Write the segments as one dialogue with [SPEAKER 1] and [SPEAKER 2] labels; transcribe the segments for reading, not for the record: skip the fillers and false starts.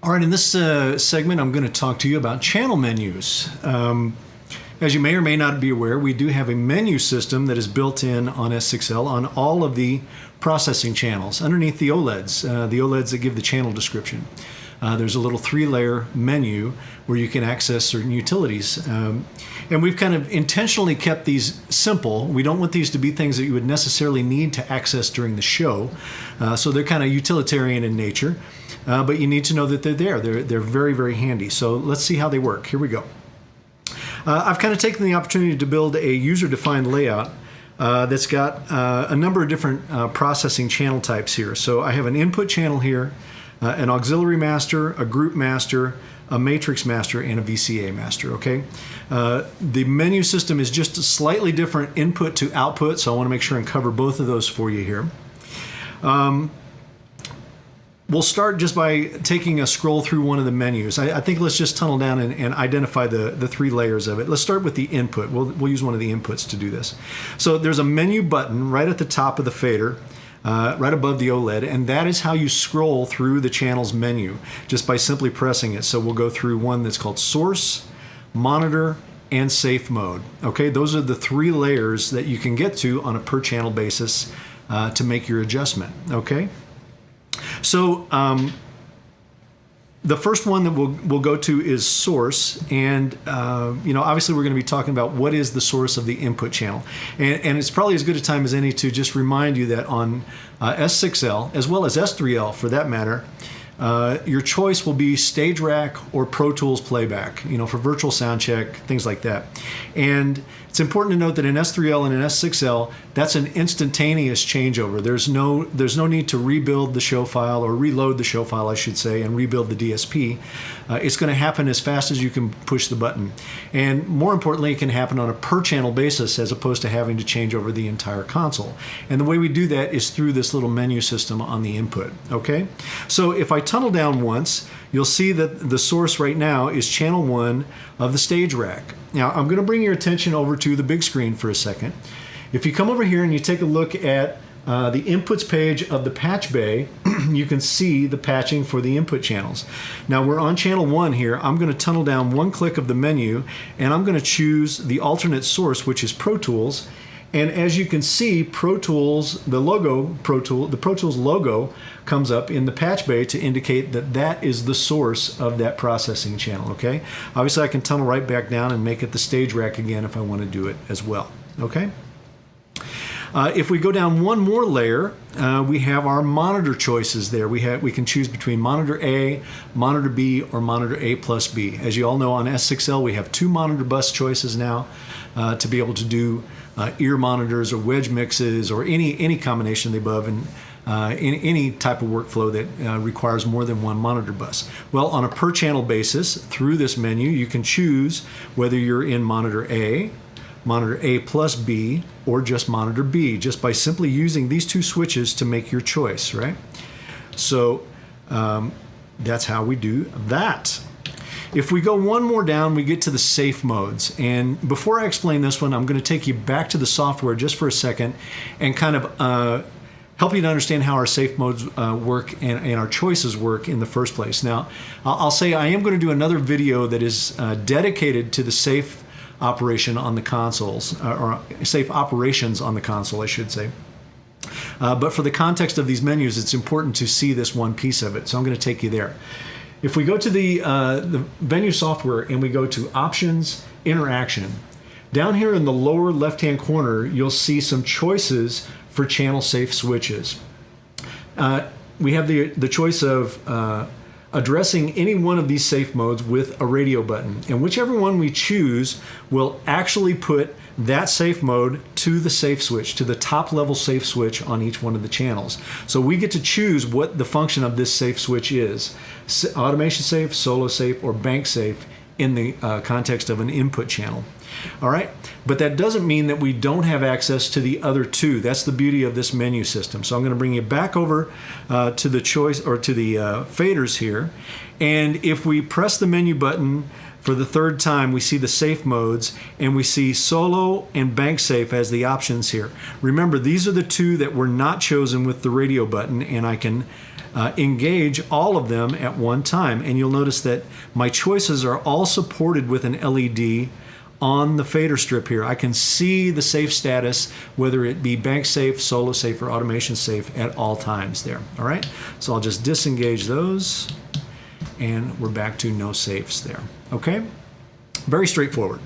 [SPEAKER 1] All right, in this segment, I'm going to talk to you about channel menus. As you may or may not be aware, we do have a menu system that is built in on S6L on all of the processing channels underneath the OLEDs that give the channel description. There's a little 3-layer menu where you can access certain utilities. And we've kind of intentionally kept these simple. We don't want these to be things that you would necessarily need to access during the show. So they're kind of utilitarian in nature, but you need to know that they're there. They're very, very handy. So let's see how they work. Here we go. I've kind of taken the opportunity to build a user-defined layout that's got a number of different processing channel types here. So I have an input channel here, an auxiliary master, a group master, a matrix master, and a VCA master, okay? The menu system is just a slightly different input to output, so I want to make sure and cover both of those for you here. We'll start just by taking a scroll through one of the menus. I think let's just tunnel down and identify the 3 layers of it. Let's start with the input. We'll use one of the inputs to do this. So there's a menu button right at the top of the fader, right above the OLED, and that is how you scroll through the channel's menu, just by simply pressing it. So we'll go through one that's called source, monitor, and safe mode. Okay, those are the 3 layers that you can get to on a per channel basis to make your adjustment, okay? So the first one that we'll go to is source, and obviously we're going to be talking about what is the source of the input channel, and it's probably as good a time as any to just remind you that on S6L as well as S3L for that matter, your choice will be Stage Rack or Pro Tools playback, for virtual sound check, things like that. And it's important to note that in S3L and in S6L, that's an instantaneous changeover. There's no need to rebuild the show file, or reload the show file, I should say, and rebuild the DSP. It's going to happen as fast as you can push the button. And more importantly, it can happen on a per channel basis as opposed to having to change over the entire console. And the way we do that is through this little menu system on the input, okay? So if I tunnel down once, you'll see that the source right now is channel 1 of the stage rack. Now, I'm going to bring your attention over to the big screen for a second. If you come over here and you take a look at the inputs page of the patch bay, you can see the patching for the input channels. Now, we're on channel 1 here. I'm going to tunnel down one click of the menu, and I'm going to choose the alternate source, which is Pro Tools. And as you can see, Pro Tools, the Pro Tools logo comes up in the patch bay to indicate that that is the source of that processing channel, okay? Obviously, I can tunnel right back down and make it the stage rack again if I want to do it as well, okay? If we go down one more layer, we have our monitor choices there. We can choose between monitor A, monitor B, or monitor A plus B. As you all know, on S6L, we have 2 monitor bus choices now to be able to do ear monitors or wedge mixes or any combination of the above, and any type of workflow that requires more than 1 monitor bus. Well, on a per channel basis, through this menu, you can choose whether you're in monitor A plus B, or just monitor B, just by simply using these 2 switches to make your choice, right? So that's how we do that. If we go one more down, we get to the safe modes. And before I explain this one, I'm going to take you back to the software just for a second and kind of help you to understand how our safe modes work and our choices work in the first place. Now, I'll say I am going to do another video that is dedicated to the safe operation on the consoles, or safe operations on the console, I should say. But for the context of these menus, it's important to see this one piece of it. So I'm going to take you there. If we go to the Venue software and we go to Options, Interaction, down here in the lower left-hand corner, you'll see some choices for channel safe switches. We have the choice of addressing any one of these safe modes with a radio button. And whichever one we choose will actually put that safe mode to the safe switch, to the top level safe switch on each one of the channels. So we get to choose what the function of this safe switch is. Automation safe, solo safe, or bank safe in the context of an input channel. All right, but that doesn't mean that we don't have access to the other 2. That's the beauty of this menu system. So I'm going to bring you back over to the choice, or to the faders here. And if we press the menu button for the 3rd time, we see the safe modes, and we see solo and bank safe as the options here. Remember, these are the 2 that were not chosen with the radio button, and I can engage all of them at one time. And you'll notice that my choices are all supported with an LED on the fader strip here. I can see the safe status, whether it be bank safe, solo safe, or automation safe at all times there. All right, so I'll just disengage those, and we're back to no safes there. Okay, very straightforward.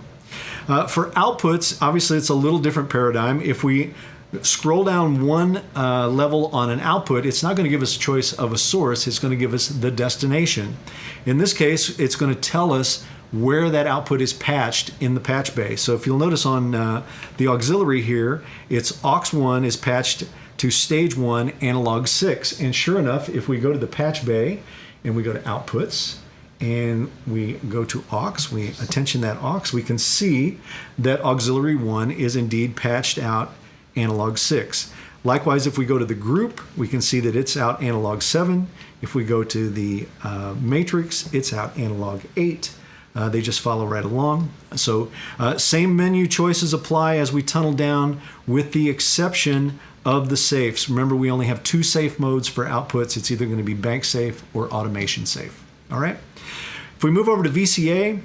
[SPEAKER 1] For outputs, obviously it's a little different paradigm. If we scroll down one level on an output, it's not going to give us a choice of a source, it's going to give us the destination. In this case, it's going to tell us where that output is patched in the patch bay. So if you'll notice on the auxiliary here, it's aux1 is patched to stage 1 analog 6. And sure enough, if we go to the patch bay and we go to outputs and we go to aux, we attention that aux, we can see that auxiliary 1 is indeed patched out analog 6. Likewise, if we go to the group, we can see that it's out analog 7. If we go to the matrix, it's out analog 8. They just follow right along. So same menu choices apply as we tunnel down, with the exception of the safes. Remember, we only have 2 safe modes for outputs. It's either going to be bank safe or automation safe. All right. If we move over to VCA,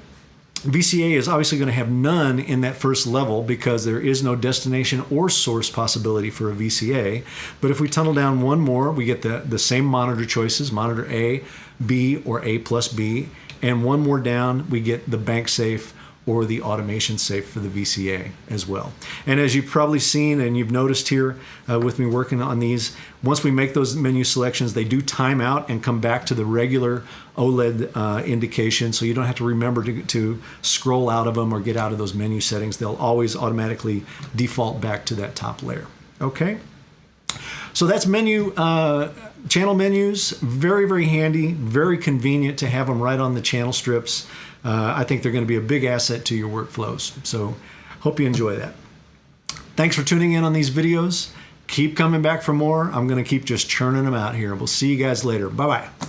[SPEAKER 1] VCA is obviously going to have none in that first level because there is no destination or source possibility for a VCA. But if we tunnel down one more, we get the same monitor choices, monitor A, B, or A plus B. And one more down, we get the bank safe or the automation safe for the VCA as well. And as you've probably seen and you've noticed here with me working on these, once we make those menu selections, they do time out and come back to the regular OLED indication, so you don't have to remember to scroll out of them or get out of those menu settings. They'll always automatically default back to that top layer. Okay? So that's channel menus. Very, very handy, very convenient to have them right on the channel strips. I think they're going to be a big asset to your workflows. So hope you enjoy that. Thanks for tuning in on these videos. Keep coming back for more. I'm going to keep just churning them out here. We'll see you guys later. Bye-bye.